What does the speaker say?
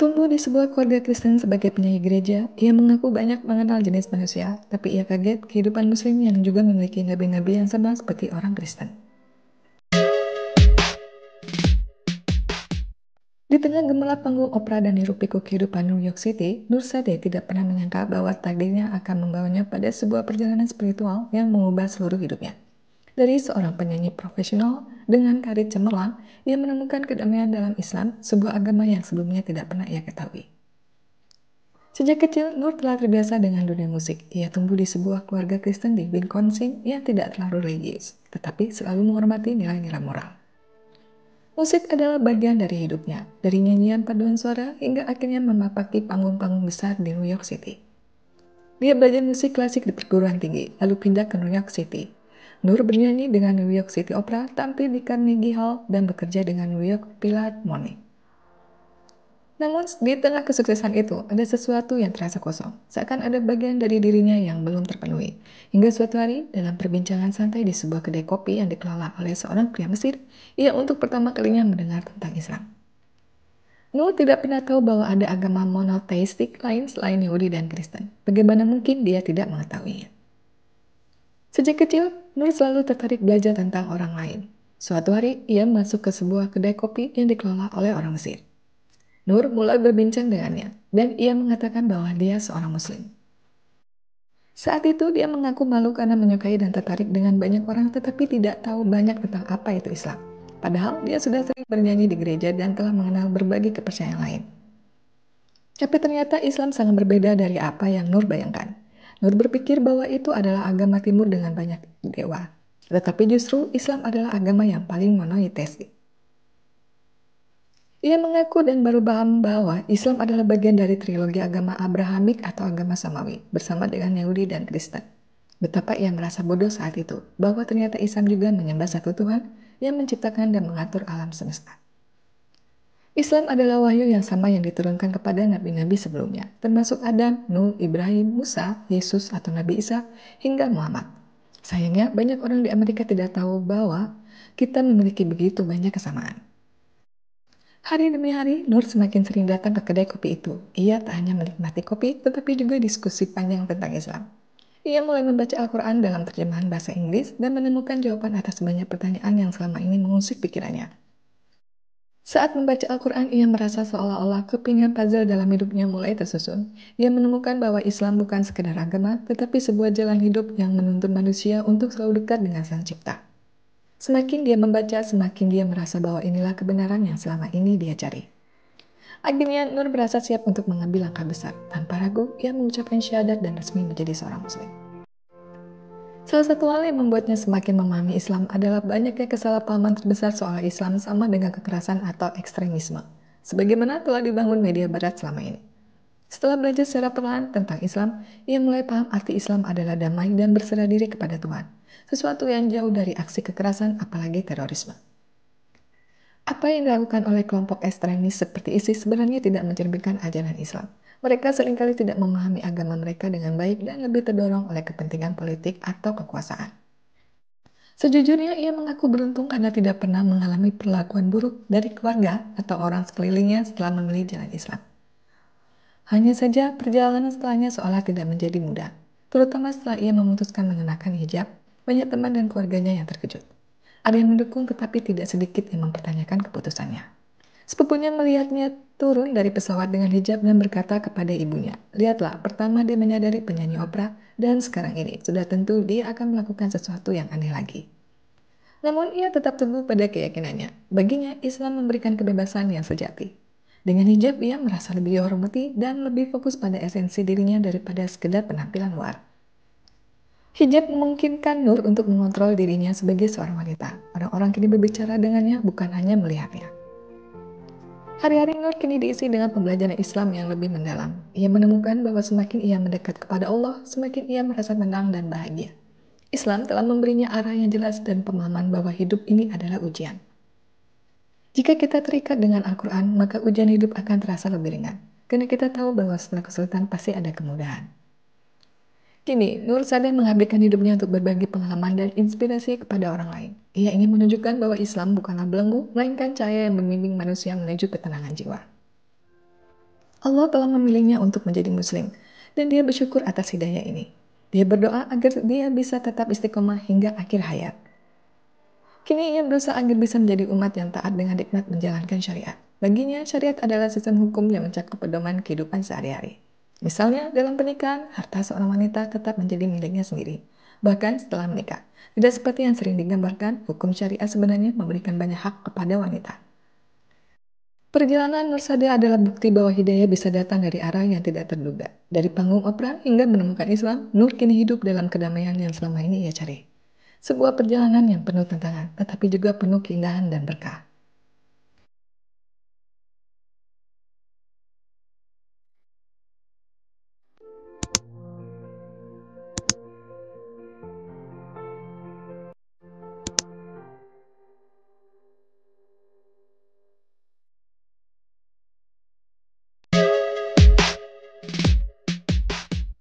Tumbuh di sebuah keluarga Kristen sebagai penyanyi gereja, ia mengaku banyak mengenal jenis manusia, tapi ia kaget kehidupan Muslim yang juga memiliki nabi-nabi yang sama seperti orang Kristen. Di tengah gemerlap panggung opera dan hiruk-pikuk kehidupan New York City, Nur Sade tidak pernah menyangka bahwa takdirnya akan membawanya pada sebuah perjalanan spiritual yang mengubah seluruh hidupnya. Dari seorang penyanyi profesional dengan karir cemerlang, ia menemukan kedamaian dalam Islam, sebuah agama yang sebelumnya tidak pernah ia ketahui. Sejak kecil, Nur telah terbiasa dengan dunia musik. Ia tumbuh di sebuah keluarga Kristen di Wisconsin yang tidak terlalu religius, tetapi selalu menghormati nilai-nilai moral. Musik adalah bagian dari hidupnya, dari nyanyian paduan suara hingga akhirnya memapaki panggung-panggung besar di New York City. Dia belajar musik klasik di perguruan tinggi, lalu pindah ke New York City. Nur bernyanyi dengan New York City Opera, tampil di Carnegie Hall, dan bekerja dengan New York Philharmonic. Namun, di tengah kesuksesan itu, ada sesuatu yang terasa kosong, seakan ada bagian dari dirinya yang belum terpenuhi. Hingga suatu hari, dalam perbincangan santai di sebuah kedai kopi yang dikelola oleh seorang pria Mesir, ia untuk pertama kalinya mendengar tentang Islam. Nur tidak pernah tahu bahwa ada agama monoteistik lain selain Yahudi dan Kristen. Bagaimana mungkin dia tidak mengetahuinya? Sejak kecil, Nur selalu tertarik belajar tentang orang lain. Suatu hari, ia masuk ke sebuah kedai kopi yang dikelola oleh orang Mesir. Nur mulai berbincang dengannya, dan ia mengatakan bahwa dia seorang Muslim. Saat itu dia mengaku malu karena menyukai dan tertarik dengan banyak orang tetapi tidak tahu banyak tentang apa itu Islam. Padahal dia sudah sering bernyanyi di gereja dan telah mengenal berbagai kepercayaan lain. Tapi ternyata Islam sangat berbeda dari apa yang Nur bayangkan. Nur berpikir bahwa itu adalah agama timur dengan banyak dewa. Tetapi justru Islam adalah agama yang paling monoteistik. Ia mengaku dan baru paham bahwa Islam adalah bagian dari trilogi agama Abrahamik atau agama Samawi, bersama dengan Yahudi dan Kristen. Betapa ia merasa bodoh saat itu, bahwa ternyata Islam juga menyembah satu Tuhan yang menciptakan dan mengatur alam semesta. Islam adalah wahyu yang sama yang diturunkan kepada nabi-nabi sebelumnya, termasuk Adam, Nuh, Ibrahim, Musa, Yesus atau Nabi Isa, hingga Muhammad. Sayangnya, banyak orang di Amerika tidak tahu bahwa kita memiliki begitu banyak kesamaan. Hari demi hari, Nur semakin sering datang ke kedai kopi itu. Ia tak hanya menikmati kopi, tetapi juga diskusi panjang tentang Islam. Ia mulai membaca Al-Quran dalam terjemahan bahasa Inggris dan menemukan jawaban atas banyak pertanyaan yang selama ini mengusik pikirannya. Saat membaca Al-Quran, ia merasa seolah-olah kepingan puzzle dalam hidupnya mulai tersusun. Ia menemukan bahwa Islam bukan sekedar agama, tetapi sebuah jalan hidup yang menuntun manusia untuk selalu dekat dengan Sang Cipta. Semakin dia membaca, semakin dia merasa bahwa inilah kebenaran yang selama ini dia cari. Akhirnya, Nur merasa siap untuk mengambil langkah besar. Tanpa ragu, ia mengucapkan syahadat dan resmi menjadi seorang Muslim. Salah satu hal yang membuatnya semakin memahami Islam adalah banyaknya kesalahpahaman terbesar soal Islam sama dengan kekerasan atau ekstremisme, sebagaimana telah dibangun media barat selama ini. Setelah belajar secara perlahan tentang Islam, ia mulai paham arti Islam adalah damai dan berserah diri kepada Tuhan, sesuatu yang jauh dari aksi kekerasan apalagi terorisme. Apa yang dilakukan oleh kelompok ekstremis seperti ISIS sebenarnya tidak mencerminkan ajaran Islam. Mereka seringkali tidak memahami agama mereka dengan baik dan lebih terdorong oleh kepentingan politik atau kekuasaan. Sejujurnya, ia mengaku beruntung karena tidak pernah mengalami perlakuan buruk dari keluarga atau orang sekelilingnya setelah memilih jalan Islam. Hanya saja, perjalanan setelahnya seolah tidak menjadi mudah, terutama setelah ia memutuskan mengenakan hijab. Banyak teman dan keluarganya yang terkejut. Ada yang mendukung, tetapi tidak sedikit yang mempertanyakan keputusannya. Sepupunya melihatnya turun dari pesawat dengan hijab dan berkata kepada ibunya, "Lihatlah, pertama dia menyadari penyanyi opera, dan sekarang ini sudah tentu dia akan melakukan sesuatu yang aneh lagi." Namun ia tetap teguh pada keyakinannya. Baginya, Islam memberikan kebebasan yang sejati. Dengan hijab, ia merasa lebih dihormati dan lebih fokus pada esensi dirinya daripada sekedar penampilan luar. Hijab memungkinkan Nur untuk mengontrol dirinya sebagai seorang wanita. Orang-orang kini berbicara dengannya, bukan hanya melihatnya. Hari-hari Nur kini diisi dengan pembelajaran Islam yang lebih mendalam. Ia menemukan bahwa semakin ia mendekat kepada Allah, semakin ia merasa tenang dan bahagia. Islam telah memberinya arah yang jelas dan pemahaman bahwa hidup ini adalah ujian. Jika kita terikat dengan Al-Quran, maka ujian hidup akan terasa lebih ringan. Karena kita tahu bahwa setelah kesulitan pasti ada kemudahan. Kini, Nur Sade menghabiskan hidupnya untuk berbagi pengalaman dan inspirasi kepada orang lain. Ia ingin menunjukkan bahwa Islam bukanlah belenggu, melainkan cahaya yang membimbing manusia menuju ketenangan jiwa. Allah telah memilihnya untuk menjadi muslim, dan dia bersyukur atas hidayah ini. Dia berdoa agar dia bisa tetap istiqomah hingga akhir hayat. Kini ia berusaha agar bisa menjadi umat yang taat dengan nikmat menjalankan syariat. Baginya, syariat adalah sistem hukum yang mencakup pedoman kehidupan sehari-hari. Misalnya, dalam pernikahan, harta seorang wanita tetap menjadi miliknya sendiri, bahkan setelah menikah. Tidak seperti yang sering digambarkan, hukum syariat sebenarnya memberikan banyak hak kepada wanita. Perjalanan Nur Sadia adalah bukti bahwa hidayah bisa datang dari arah yang tidak terduga. Dari panggung opera hingga menemukan Islam, Nur kini hidup dalam kedamaian yang selama ini ia cari. Sebuah perjalanan yang penuh tantangan, tetapi juga penuh keindahan dan berkah.